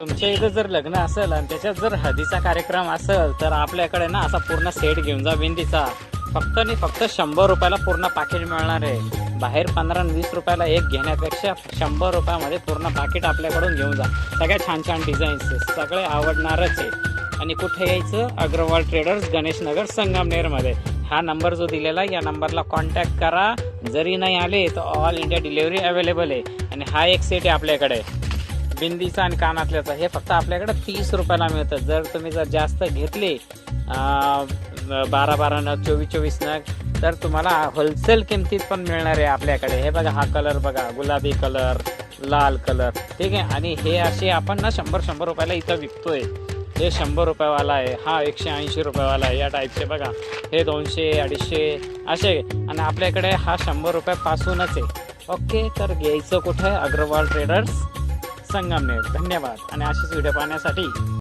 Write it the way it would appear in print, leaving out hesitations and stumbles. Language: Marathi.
तुमच्या इथं जर लग्न असेल आणि त्याच्यात जर हळदीचा कार्यक्रम असेल तर आपल्याकडे ना असा पूर्ण सेट घेऊन जा बिंदीचा. फक्त आणि फक्त 100 रुपयाला पूर्ण पाकिट मिळणार आहे. बाहेर 15 आणि 20 रुपयाला एक घेण्यापेक्षा 100 रुपयामध्ये पूर्ण पाकिट आपल्याकडून घेऊन जा. सगळ्या छान छान डिझाईन्स सगळे आवडणारच आहे. आणि कुठे यायचं? अग्रवाल ट्रेडर्स, गणेशनगर, संगमनेरमध्ये. हा नंबर जो दिलेला आहे या नंबरला कॉन्टॅक्ट करा. जरी नाही आले तर ऑल इंडिया डिलेवरी अवेलेबल आहे. आणि हा एक सेट आहे आपल्याकडे बिंदीचा आणि कानातल्याचा. हे फक्त आपल्याकडे 30 रुपयाला मिळतं. जर तुम्ही जास्त घेतले 12 नग, 24 नग, तर तुम्हाला होलसेल किमतीत पण मिळणार आहे आपल्याकडे. हे बघा, हा कलर बघा, गुलाबी कलर, लाल कलर, ठीक आहे. आणि हे असे आपण ना 100 रुपयाला इथं विकतोय. हे 100 रुपयावाला आहे, हा 180 रुपयावाला आहे. या टाईपचे बघा, हे 200, 250 असे. आणि आपल्याकडे हा 100 रुपयापासूनच आहे. ओके, तर घ्यायचं कुठे? अग्रवाल ट्रेडर्स, संगमनेर. धन्यवाद. आणि अशीच व्हिडिओ पाहण्यासाठी